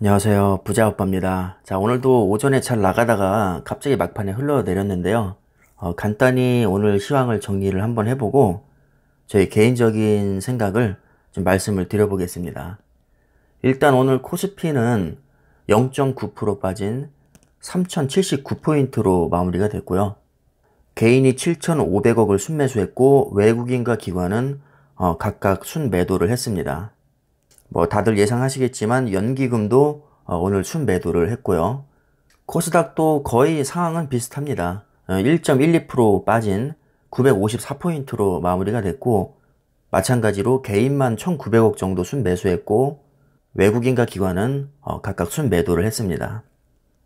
안녕하세요. 부자오빠입니다. 자, 오늘도 오전에 잘 나가다가 갑자기 막판에 흘러내렸는데요. 간단히 오늘 시황을 정리를 한번 해보고 저희 개인적인 생각을 좀 말씀을 드려보겠습니다. 일단 오늘 코스피는 0.9% 빠진 3079포인트로 마무리가 됐고요. 개인이 7,500억을 순매수했고 외국인과 기관은 각각 순매도를 했습니다. 뭐 다들 예상하시겠지만 연기금도 오늘 순매도를 했고요. 코스닥도 거의 상황은 비슷합니다. 1.12% 빠진 954포인트로 마무리가 됐고 마찬가지로 개인만 1,900억 정도 순매수했고 외국인과 기관은 각각 순매도를 했습니다.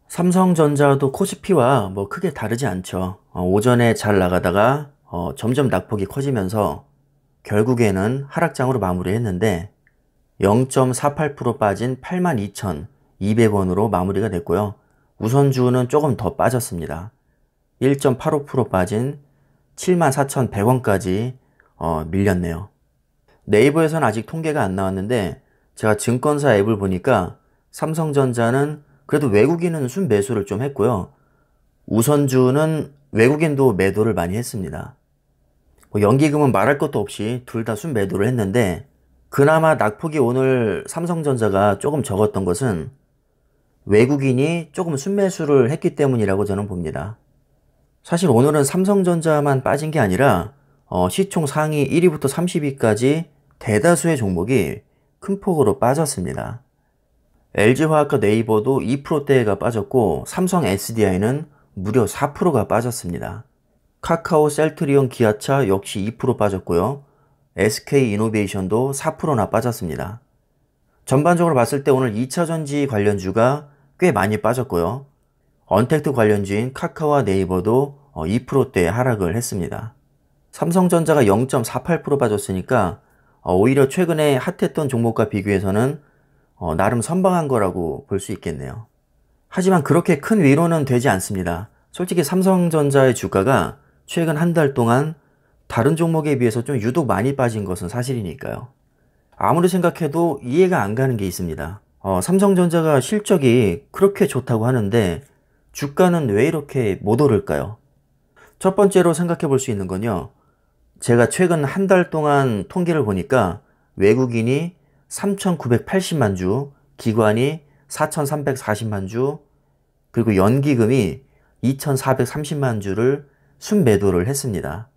삼성전자도 코스피와 뭐 크게 다르지 않죠. 오전에 잘 나가다가 점점 낙폭이 커지면서 결국에는 하락장으로 마무리했는데 0.48% 빠진 82,200원으로 마무리가 됐고요. 우선주는 조금 더 빠졌습니다. 1.85% 빠진 74,100원까지 밀렸네요. 네이버에서는 아직 통계가 안 나왔는데 제가 증권사 앱을 보니까 삼성전자는 그래도 외국인은 순매수를 좀 했고요. 우선주는 외국인도 매도를 많이 했습니다. 연기금은 말할 것도 없이 둘 다 순매도를 했는데 그나마 낙폭이 오늘 삼성전자가 조금 적었던 것은 외국인이 조금 순매수를 했기 때문이라고 저는 봅니다. 사실 오늘은 삼성전자만 빠진 게 아니라 시총 상위 1위부터 30위까지 대다수의 종목이 큰 폭으로 빠졌습니다. LG화학과 네이버도 2%대가 빠졌고 삼성 SDI는 무려 4%가 빠졌습니다. 카카오, 셀트리온, 기아차 역시 2% 빠졌고요. SK이노베이션도 4%나 빠졌습니다. 전반적으로 봤을 때 오늘 2차전지 관련주가 꽤 많이 빠졌고요. 언택트 관련주인 카카오와 네이버도 2%대 하락을 했습니다. 삼성전자가 0.48% 빠졌으니까 오히려 최근에 핫했던 종목과 비교해서는 나름 선방한 거라고 볼 수 있겠네요. 하지만 그렇게 큰 위로는 되지 않습니다. 솔직히 삼성전자의 주가가 최근 한 달 동안 다른 종목에 비해서 좀 유독 많이 빠진 것은 사실이니까요. 아무리 생각해도 이해가 안 가는 게 있습니다. 삼성전자가 실적이 그렇게 좋다고 하는데 주가는 왜 이렇게 못 오를까요? 첫 번째로 생각해 볼 수 있는 건요. 제가 최근 한 달 동안 통계를 보니까 외국인이 3,980만 주, 기관이 4,340만 주, 그리고 연기금이 2,430만 주를 순매도를 했습니다.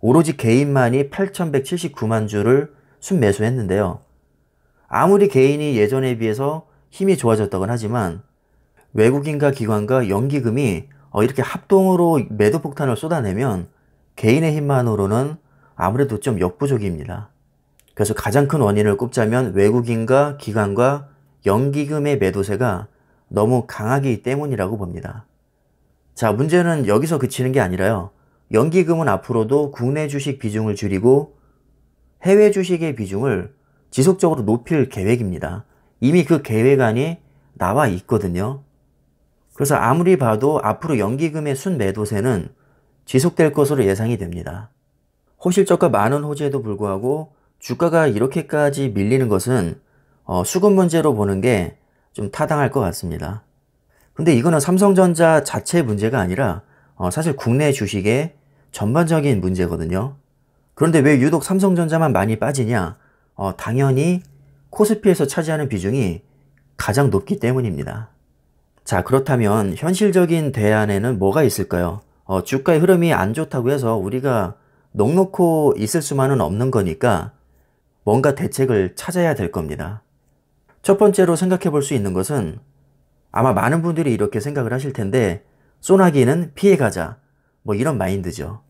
오로지 개인만이 8,179만 주를 순매수했는데요. 아무리 개인이 예전에 비해서 힘이 좋아졌다곤 하지만 외국인과 기관과 연기금이 이렇게 합동으로 매도 폭탄을 쏟아내면 개인의 힘만으로는 아무래도 좀 역부족입니다. 그래서 가장 큰 원인을 꼽자면 외국인과 기관과 연기금의 매도세가 너무 강하기 때문이라고 봅니다. 자, 문제는 여기서 그치는 게 아니라요. 연기금은 앞으로도 국내 주식 비중을 줄이고 해외 주식의 비중을 지속적으로 높일 계획입니다. 이미 그 계획안이 나와 있거든요. 그래서 아무리 봐도 앞으로 연기금의 순매도세는 지속될 것으로 예상이 됩니다. 호실적과 많은 호재에도 불구하고 주가가 이렇게까지 밀리는 것은 수급 문제로 보는 게 좀 타당할 것 같습니다. 근데 이거는 삼성전자 자체의 문제가 아니라 사실 국내 주식의 전반적인 문제거든요. 그런데 왜 유독 삼성전자만 많이 빠지냐? 당연히 코스피에서 차지하는 비중이 가장 높기 때문입니다. 자, 그렇다면 현실적인 대안에는 뭐가 있을까요? 주가의 흐름이 안 좋다고 해서 우리가 넋놓고 있을 수만은 없는 거니까 뭔가 대책을 찾아야 될 겁니다. 첫 번째로 생각해 볼 수 있는 것은 아마 많은 분들이 이렇게 생각을 하실 텐데 소나기는 피해가자 뭐 이런 마인드죠.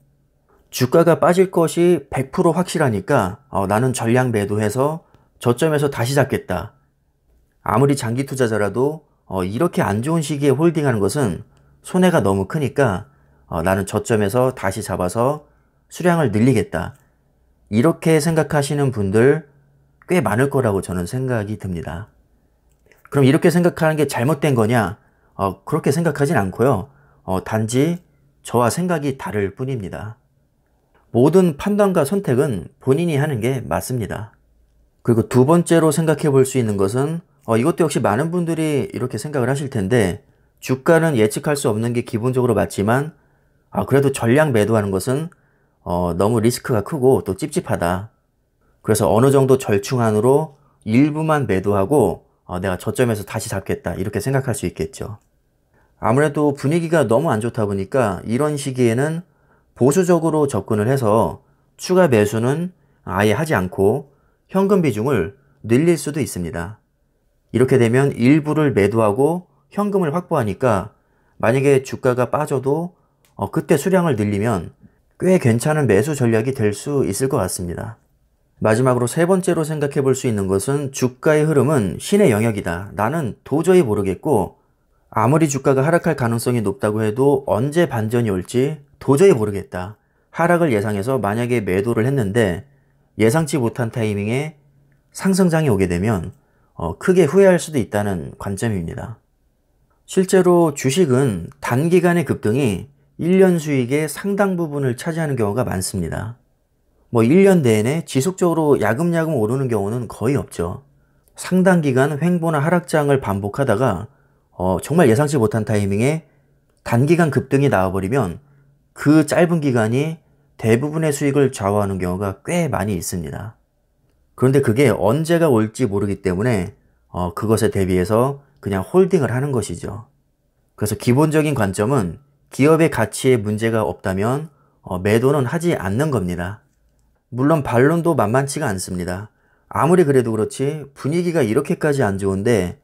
주가가 빠질 것이 100% 확실하니까 나는 전량 매도해서 저점에서 다시 잡겠다. 아무리 장기 투자자라도 이렇게 안 좋은 시기에 홀딩하는 것은 손해가 너무 크니까 나는 저점에서 다시 잡아서 수량을 늘리겠다. 이렇게 생각하시는 분들 꽤 많을 거라고 저는 생각이 듭니다. 그럼 이렇게 생각하는 게 잘못된 거냐? 그렇게 생각하진 않고요. 단지 저와 생각이 다를 뿐입니다. 모든 판단과 선택은 본인이 하는 게 맞습니다. 그리고 두 번째로 생각해 볼 수 있는 것은 이것도 역시 많은 분들이 이렇게 생각을 하실 텐데 주가는 예측할 수 없는 게 기본적으로 맞지만 그래도 전량 매도하는 것은 너무 리스크가 크고 또 찝찝하다. 그래서 어느 정도 절충 안으로 일부만 매도하고 내가 저점에서 다시 잡겠다 이렇게 생각할 수 있겠죠. 아무래도 분위기가 너무 안 좋다 보니까 이런 시기에는 보수적으로 접근을 해서 추가 매수는 아예 하지 않고 현금 비중을 늘릴 수도 있습니다. 이렇게 되면 일부를 매도하고 현금을 확보하니까 만약에 주가가 빠져도 그때 수량을 늘리면 꽤 괜찮은 매수 전략이 될 수 있을 것 같습니다. 마지막으로 세 번째로 생각해 볼 수 있는 것은 주가의 흐름은 신의 영역이다. 나는 도저히 모르겠고 아무리 주가가 하락할 가능성이 높다고 해도 언제 반전이 올지 도저히 모르겠다. 하락을 예상해서 만약에 매도를 했는데 예상치 못한 타이밍에 상승장이 오게 되면 크게 후회할 수도 있다는 관점입니다. 실제로 주식은 단기간의 급등이 1년 수익의 상당 부분을 차지하는 경우가 많습니다. 1년 내내 지속적으로 야금야금 오르는 경우는 거의 없죠. 상당 기간 횡보나 하락장을 반복하다가 정말 예상치 못한 타이밍에 단기간 급등이 나와버리면 그 짧은 기간이 대부분의 수익을 좌우하는 경우가 꽤 많이 있습니다. 그런데 그게 언제가 올지 모르기 때문에 그것에 대비해서 그냥 홀딩을 하는 것이죠. 그래서 기본적인 관점은 기업의 가치에 문제가 없다면 매도는 하지 않는 겁니다. 물론 반론도 만만치가 않습니다. 아무리 그래도 그렇지 분위기가 이렇게까지 안 좋은데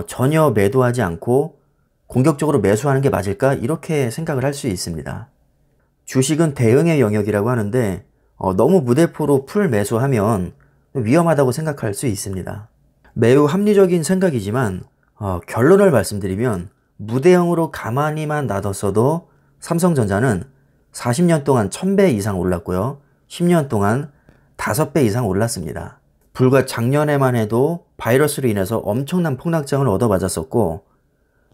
전혀 매도하지 않고 공격적으로 매수하는 게 맞을까? 이렇게 생각을 할 수 있습니다. 주식은 대응의 영역이라고 하는데 너무 무대포로 풀 매수하면 위험하다고 생각할 수 있습니다. 매우 합리적인 생각이지만 결론을 말씀드리면 무대형으로 가만히만 놔뒀어도 삼성전자는 40년 동안 1000배 이상 올랐고요. 10년 동안 5배 이상 올랐습니다. 불과 작년에만 해도 바이러스로 인해서 엄청난 폭락장을 얻어맞았었고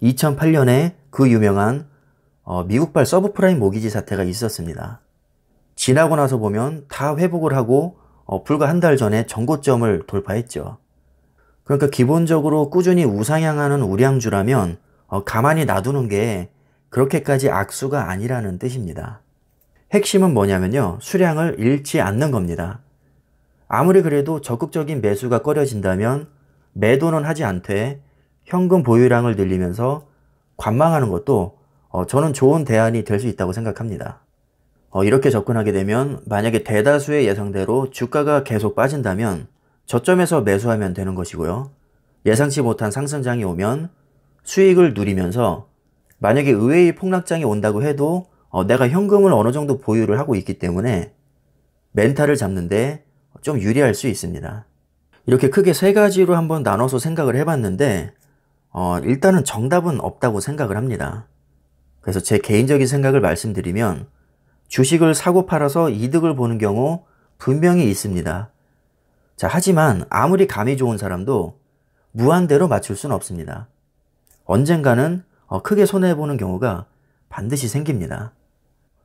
2008년에 그 유명한 미국발 서브프라임 모기지 사태가 있었습니다. 지나고 나서 보면 다 회복을 하고 불과 한 달 전에 전고점을 돌파했죠. 그러니까 기본적으로 꾸준히 우상향하는 우량주라면 가만히 놔두는 게 그렇게까지 악수가 아니라는 뜻입니다. 핵심은 뭐냐면요. 수량을 잃지 않는 겁니다. 아무리 그래도 적극적인 매수가 꺼려진다면 매도는 하지 않되 현금 보유량을 늘리면서 관망하는 것도 저는 좋은 대안이 될 수 있다고 생각합니다. 이렇게 접근하게 되면 만약에 대다수의 예상대로 주가가 계속 빠진다면 저점에서 매수하면 되는 것이고요. 예상치 못한 상승장이 오면 수익을 누리면서 만약에 의외의 폭락장이 온다고 해도 내가 현금을 어느 정도 보유를 하고 있기 때문에 멘탈을 잡는데 좀 유리할 수 있습니다. 이렇게 크게 세 가지로 한번 나눠서 생각을 해봤는데 일단은 정답은 없다고 생각을 합니다. 그래서 제 개인적인 생각을 말씀드리면 주식을 사고 팔아서 이득을 보는 경우 분명히 있습니다. 자, 하지만 아무리 감이 좋은 사람도 무한대로 맞출 수는 없습니다. 언젠가는 크게 손해보는 경우가 반드시 생깁니다.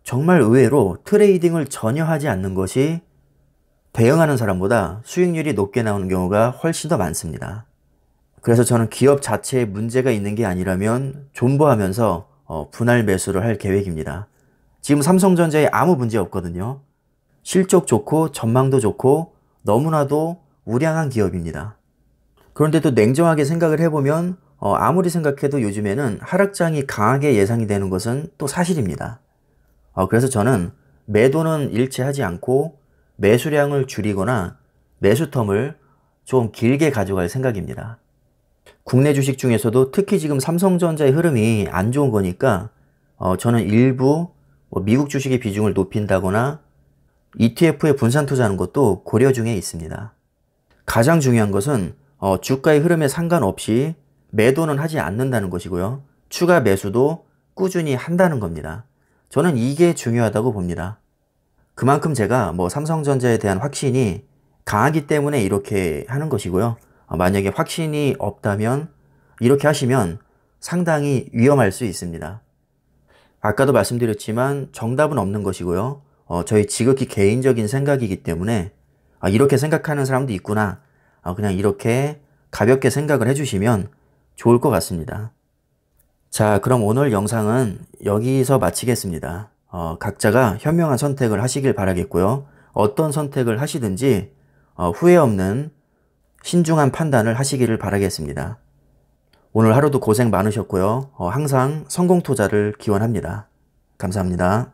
정말 의외로 트레이딩을 전혀 하지 않는 것이 대응하는 사람보다 수익률이 높게 나오는 경우가 훨씬 더 많습니다. 그래서 저는 기업 자체에 문제가 있는 게 아니라면 존버하면서 분할 매수를 할 계획입니다. 지금 삼성전자에 아무 문제 없거든요. 실적 좋고 전망도 좋고 너무나도 우량한 기업입니다. 그런데도 냉정하게 생각을 해보면 아무리 생각해도 요즘에는 하락장이 강하게 예상이 되는 것은 또 사실입니다. 그래서 저는 매도는 일치하지 않고 매수량을 줄이거나 매수텀을 좀 길게 가져갈 생각입니다. 국내 주식 중에서도 특히 지금 삼성전자의 흐름이 안 좋은 거니까 저는 일부 미국 주식의 비중을 높인다거나 ETF에 분산 투자하는 것도 고려 중에 있습니다. 가장 중요한 것은 주가의 흐름에 상관없이 매도는 하지 않는다는 것이고요. 추가 매수도 꾸준히 한다는 겁니다. 저는 이게 중요하다고 봅니다. 그만큼 제가 삼성전자에 대한 확신이 강하기 때문에 이렇게 하는 것이고요. 만약에 확신이 없다면 이렇게 하시면 상당히 위험할 수 있습니다. 아까도 말씀드렸지만 정답은 없는 것이고요. 저희 지극히 개인적인 생각이기 때문에 이렇게 생각하는 사람도 있구나. 그냥 이렇게 가볍게 생각을 해주시면 좋을 것 같습니다. 자, 그럼 오늘 영상은 여기서 마치겠습니다. 각자가 현명한 선택을 하시길 바라겠고요. 어떤 선택을 하시든지 후회 없는 신중한 판단을 하시기를 바라겠습니다. 오늘 하루도 고생 많으셨고요. 항상 성공 투자를 기원합니다. 감사합니다.